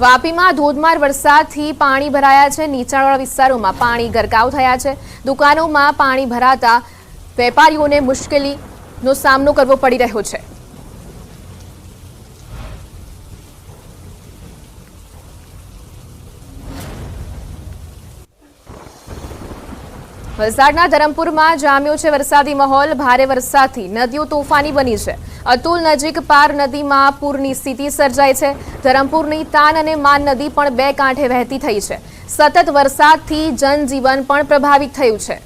વાપીમાં ધોધમાર વરસાદથી પાણી ભરાયા છે। નીચાણવાળા વિસ્તારોમાં પાણી ગરકાવ થયા છે। દુકાનોમાં પાણી ભરાતા વેપારીઓને મુશ્કેલીનો સામનો કરવો પડી રહ્યો છે। વલસાડના ધરમપુરમાં જામ્યો છે વરસાદી માહોલ। ભારે વરસાદથી નદીઓ તોફાની બની છે। અતુલ નજીક પાર નદીમાં પૂરની સ્થિતિ સર્જાઈ છે। ધરમપુરની તાન અને માન નદી પણ બે કાંઠે વહેતી થઈ છે। સતત વરસાદથી જનજીવન પણ પ્રભાવિત થયું છે।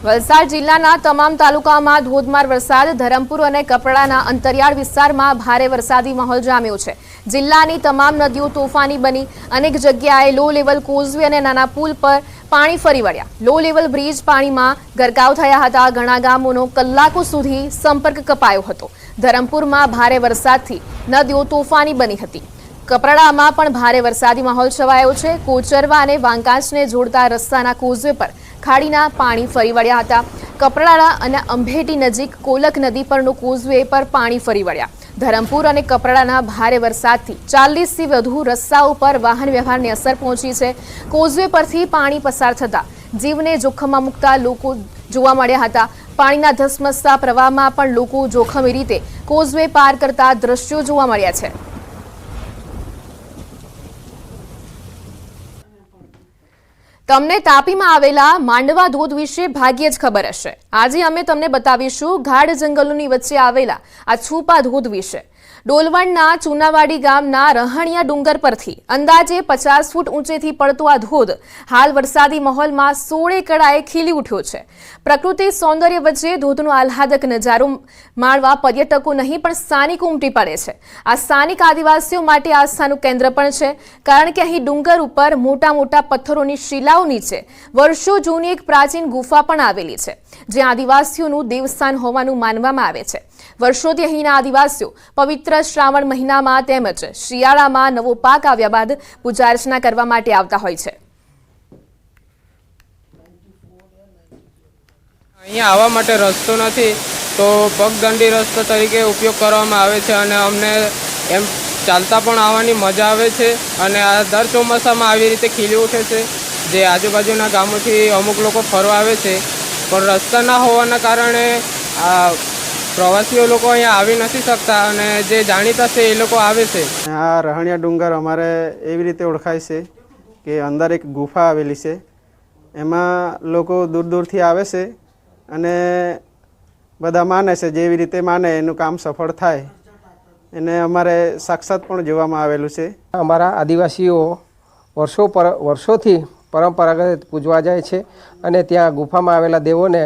વલસાડ જિલ્લાના તમામ તાલુકામાં ધોધમાર વરસાદ। ધરમપુર અને કપરાડાના અંતરિયાળ વિસ્તારમાં ભારે વરસાદી માહોલ જામ્યો છે। જિલ્લાની તમામ નદીઓ તોફાની બની। અનેક જગ્યાએ લો લેવલ કોઝવે અને નાના પુલ પર પાણી ફરી વળ્યા। લો લેવલ બ્રિજ પાણીમાં ગરકાવ થયા હતા। ઘણા ગામોનો કલાકો સુધી સંપર્ક કપાયો હતો। ધરમપુરમાં ભારે વરસાદથી નદીઓ તોફાની બની હતી। કપરાડામાં પણ ભારે વરસાદી માહોલ છવાયો છે। કોચરવા અને વાંકાચને જોડતા રસ્તાના કોઝવે પર ખાડીના પાણી ફરી વળ્યા હતા। કપરાડા અને અંભેટી નજીક કોલક નદી પરનો કોઝવે પર પાણી ફરી વળ્યા। ધરમપુર અને કપરાડાના ભારે વરસાદથી 40થી વધુ રસ્તાઓ પર વાહન વ્યવહારને અસર પહોંચી છે। કોઝવે પરથી પાણી પસાર થતા જીવને જોખમમાં મૂકતા લોકો જોવા મળ્યા હતા। પાણીના ધસમસતા પ્રવાહમાં પણ લોકો જોખમી રીતે કોઝવે પાર કરતા દ્રશ્યો જોવા મળ્યા છે। તમને તાપીમાં આવેલા માંડવા ધોધ વિશે ભાગ્યે જ ખબર હશે। આજે અમે તમને બતાવીશું ગાઢ જંગલોની વચ્ચે આવેલા આ છુપા ધોધ વિશે। ડોલવણના ચુનાવાડી ગામના રહણિયા ડુંગર પરથી અંદાજે 50 ફૂટ ઊંચેથી પડતો આ ધોધ હાલ વરસાદી માહોલમાં 16 કળાએ ખીલી ઉઠ્યો છે। પ્રકૃતિ સૌંદર્ય વચ્ચે ધોધનો આહલાદક નજારો માણવા પર્યટકો નહીં પણ સ્થાનિકો ઉમટી પડે છે। આ સ્થાનિક આદિવાસીઓ માટે આસ્થાનું કેન્દ્ર પણ છે, કારણ કે અહીં ડુંગર ઉપર મોટા મોટા પથ્થરોની શિલાઓ નીચે વર્ષો જૂની એક પ્રાચીન ગુફા પણ આવેલી છે, જ્યાં આદિવાસીઓનું દેવસ્થાન હોવાનું માનવામાં આવે છે। વર્ષોથી અહીંના આદિવાસીઓ પવિત્ર શ્રાવણ મહિનામાં તેમજ શિયાળામાં નવો પાક આવ્યા બાદ પૂજા અર્ચના કરવા માટે આવતા હોય છે। અહીંયા આવવા માટે રસ્તો નથી, તો પગદંડી રસ્તો તરીકે ઉપયોગ કરવામાં આવે છે અને અમને એમ ચાલતા પણ આવવાની મજા આવે છે। અને આ દર ચોમાસામાં આવી રીતે ખીલી ઉઠે છે, જે આજુબાજુના ગામોથી અમુક લોકો ફરવા આવે છે, પણ રસ્તા ના હોવાના કારણે આ પ્રવાસીઓ લોકો અહીંયા આવી નથી શકતા અને જે જાણીતા છે એ લોકો આવે છે। આ રહણિયા ડુંગર અમારે એવી રીતે ઓળખાય છે કે અંદર એક ગુફા આવેલી છે। એમાં લોકો દૂર દૂરથી આવે છે અને બધા માને છે, જેવી રીતે માને એનું કામ સફળ થાય। એને અમારે સાક્ષાત પણ જોવામાં આવેલું છે। અમારા આદિવાસીઓ વર્ષોથી પરંપરાગત પૂજવા જાય છે અને ત્યાં ગુફામાં આવેલા દેવોને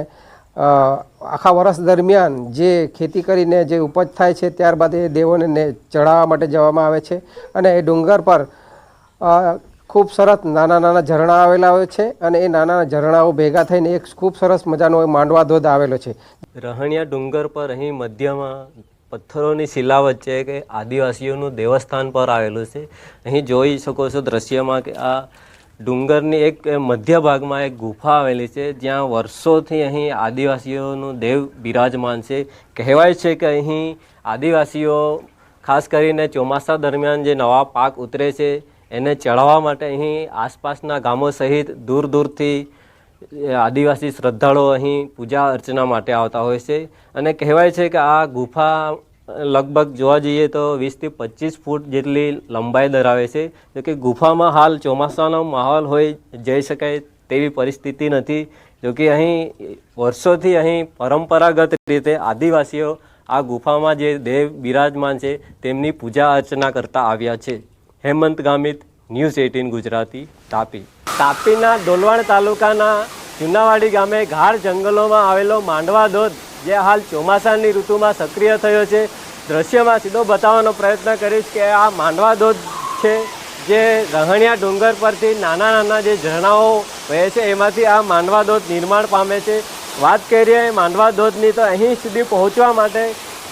આખા વર્ષ દરમિયાન જે ખેતી કરીને જે ઉપજ થાય છે ત્યારબાદ એ દેવોને ચડાવવા માટે જવામાં આવે છે। અને એ ડુંગર પર ખૂબ સરસ નાના નાના ઝરણા આવેલા હોય છે અને એ નાના ઝરણાઓ ભેગા થઈને એક ખૂબ સરસ મજાનો માંડવા ધોધ આવેલો છે। રહણિયા ડુંગર પર અહીં મધ્યમાં પથ્થરોની શિલા વચ્ચે કે આદિવાસીઓનું દેવસ્થાન પર આવેલું છે। અહીં જોઈ શકો છો દ્રશ્યમાં કે આ ડુંગરની એક મધ્ય ભાગમાં એક ગુફા આવેલી છે, જ્યાં વર્ષોથી અહીં આદિવાસીઓનું દેવ બિરાજમાન છે। કહેવાય છે કે અહીં આદિવાસીઓ ખાસ કરીને ચોમાસા દરમિયાન જે નવા પાક ઉતરે છે એને ચડાવવા માટે અહીં આસપાસના ગામો સહિત દૂર દૂરથી આદિવાસી શ્રદ્ધાળુઓ અહીં પૂજા અર્ચના માટે આવતા હોય છે। અને કહેવાય છે કે આ ગુફા લગભગ જોવા જઈએ તો 20થી 25 ફૂટ જેટલી લંબાઈ ધરાવે છે। જો કે ગુફામાં હાલ ચોમાસાનો માહોલ હોય જઈ શકાય તેવી પરિસ્થિતિ નથી, જો કે અહીં વર્ષોથી અહીં પરંપરાગત રીતે આદિવાસીઓ આ ગુફામાં જે દેવ બિરાજમાન છે તેમની પૂજા અર્ચના કરતા આવ્યા છે। હેમંત ગામિત, ન્યૂઝ 18 ગુજરાતી, તાપી। તાપીના ડોલવણ તાલુકાના ચુનાવાડી ગામે ગાઢ જંગલોમાં આવેલો માંડવા ધોધ જે હાલ ચોમાસાની ઋતુમાં સક્રિય થયો છે। દ્રશ્યમાં સીધો બતાવવાનો પ્રયત્ન કરીશ કે આ માંડવા ધોધ છે, જે રહણિયા ડુંગર પરથી નાના નાના જે ઝરણાઓ વહે છે એમાંથી આ માંડવા ધોધ નિર્માણ પામે છે। વાત કરીએ માંડવા ધોધની તો અહીં સુધી પહોંચવા માટે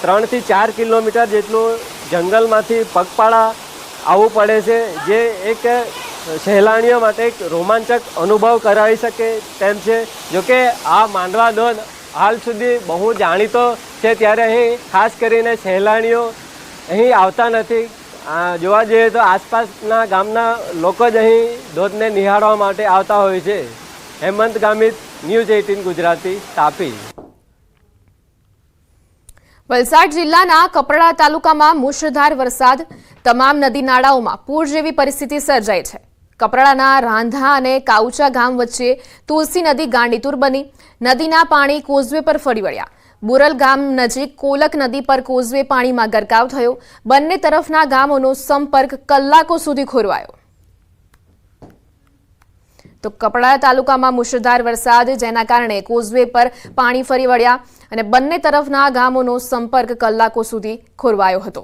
3 થી 4 કિલોમીટર જેટલું જંગલમાંથી પગપાળા આવવું પડે છે, જે એક સહેલાણીઓ માટે એક રોમાંચક અનુભવ કરાવી શકે તેમ છે. જોકે આ માંડવા ધોધ હાલ સુધી બહુ જાણીતો છે, ત્યારે અહીં ખાસ કરીને સહેલાણીઓ અહીં આવતા નથી. જોવા જઈએ તો આસપાસના ગામના લોકો જ અહીં ધોધને નિહાળવા માટે આવતા હોય છે. હેમંત ગામિત, ન્યૂઝ 18 ગુજરાતી, તાપી. વલસાડ જિલ્લાના કપરાડા તાલુકામાં મુશળધાર વરસાદ, તમામ નદી નાળાઓમાં પૂર જેવી પરિસ્થિતિ સર્જાઈ છે. કપરાડાના રાંધા અને કાઉચા ગામ વચ્ચે તુલસી નદી ગાંડીતુર બની. નદીના પાણી કોઝવે પર ફરી વળ્યા. બોરલ ગામ નજીક કોલક નદી પર કોઝવે પાણીમાં ગરકાવ થયો. બંને તરફના ગામોનો સંપર્ક કલાકો સુધી ખોરવાયો. તો કપરાડા તાલુકામાં મુશળધાર વરસાદ, જેના કારણે કોઝવે પર પાણી ફરી વળ્યા અને બંને તરફના ગામોનો સંપર્ક કલાકો સુધી ખોરવાયો હતો.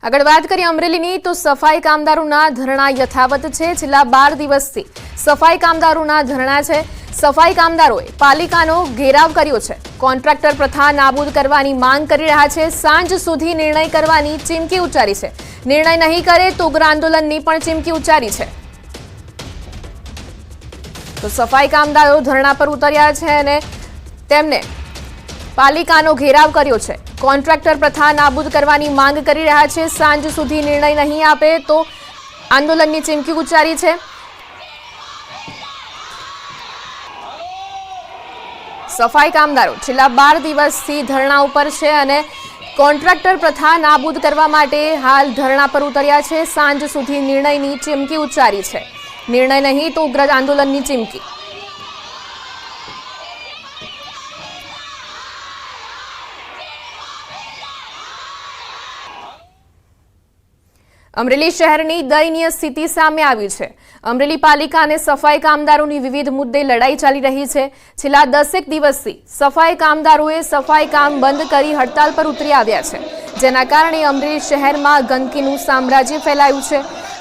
આગળ વાત કરીએ અમરેલીની, તો સફાઈ કામદારોના ધરણા યથાવત છે. છેલ્લા 12 દિવસથી સફાઈ કામદારોના ધરણા છે. સફાઈ કામદારોએ પાલિકાનો ઘેરાવ કર્યો છે. કોન્ટ્રાક્ટર પ્રથા નાબૂદ કરવાની માંગ કરી રહ્યા છે. સાંજ સુધી નિર્ણય કરવાની ચીમકી ઉચ્ચારી છે. નિર્ણય નહીં કરે તો ઉગ્ર આંદોલનની પણ ચીમકી ઉચ્ચારી છે. તો સફાઈ કામદારો ધરણા પર ઉતર્યા છે અને તેમને પાલિકાનો ઘેરાવ કર્યો છે. કોન્ટ્રાક્ટર પ્રથા નાબૂદ કરવાની માંગ કરી રહ્યા છે. સાંજ સુધી નિર્ણય નહીં આપે તો આંદોલનની ચીમકી ઉચ્ચારી છે. સફાઈ કામદારો છેલ્લા 12 દિવસથી ધરણા ઉપર છે અને કોન્ટ્રાક્ટર પ્રથા નાબૂદ કરવા માટે હાલ ધરણા પર ઉતર્યા છે. સાંજ સુધી નિર્ણયની ચીમકી ઉચ્ચારી છે. નિર્ણય નહીં તો ઉગ્ર આંદોલનની ચીમકી. અમરેલી શહેરની દયનીય સ્થિતિ સામે આવી છે. અમરેલી પાલિકા અને સફાઈ કામદારોની વિવિધ મુદ્દે લડાઈ ચાલી રહી છે. છેલ્લા 10 દિવસથી સફાઈ કામદારોએ સફાઈ કામ બંધ કરી હડતાલ પર ઉતરી આવ્યા છે, જેના કારણે અમરેલી શહેરમાં ગંદકીનું સામ્રાજ્ય ફેલાયું છે.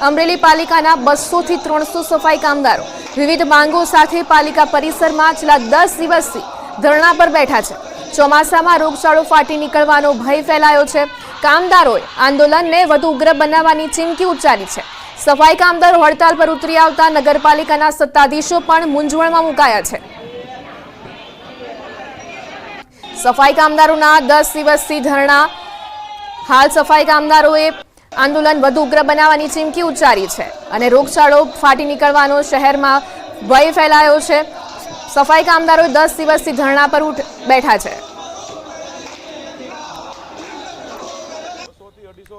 અમરેલી પાલિકાના 200 થી 300 સફાઈ કામદારો વિવિધ માંગો સાથે પાલિકા પરિસરમાં છેલ્લા 10 દિવસથી ધરણા પર બેઠા છે. ચોમાસામાં રોગચાળો ફાટી નીકળવાનો ભય ફેલાયો છે. કામદારોએ આંદોલનને વધુ ઉગ્ર બનાવવાની ચીમકી ઉચ્ચારી છે. સફાઈ કામદારો હડતાલ પર ઉતરી આવતા નગરપાલિકાના સત્તાધીશો પણ મૂંઝવણમાં મુકાયા છે. સફાઈ કામદારોના 10 દિવસથી ધરણા. હાલ સફાઈ કામદારોએ આંદોલન વધુ ઉગ્ર બનાવવાની ચીમકી ઉચ્ચારી છે અને રોગચાળો ફાટી નીકળવાનો શહેરમાં ભય ફેલાયો છે. સફાઈ કામદારો 10 દિવસથી ધરણા પર બેઠા છે.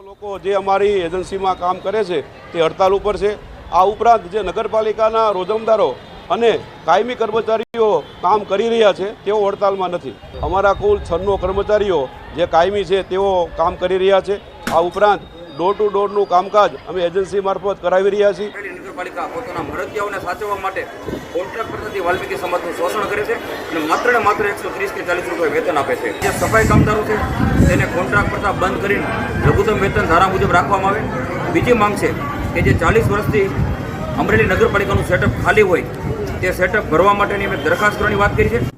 લોકો જે અમારી એજન્સીમાં કામ કરે છે તે હડતાલ ઉપર છે. આ ઉપરાંત જે નગરપાલિકાના રોજમદારો અને કાયમી કર્મચારીઓ કામ કરી રહ્યા છે તેઓ હડતાલમાં નથી. અમારા કુલ 96 કર્મચારીઓ જે કાયમી છે તેઓ કામ કરી રહ્યા છે. આ ઉપરાંત ડોર ટુ ડોરનું કામકાજ અમે એજન્સી મારફત કરાવી રહ્યા છીએ. નગરપાલિકા પોતાના ફરજિયાતોને સાચવવા માટે કોન્ટ્રાક્ટ પરથી વાલ્મીકી સમાજનું શોષણ કરે છે અને માત્ર ને માત્ર 130 કે 40 રૂપિયા વેતન આપે છે. જે સફાઈ કામદારો છે તેને કોન્ટ્રાક્ટ પ્રથા બંધ કરીને લઘુત્તમ વેતન ધારા મુજબ રાખવામાં આવે. બીજી માંગ છે કે જે 40 વર્ષથી અમરેલી નગરપાલિકાનું સેટઅપ ખાલી હોય તે સેટઅપ ભરવા માટેની અમે દરખાસ્ત કરવાની વાત કરી છે.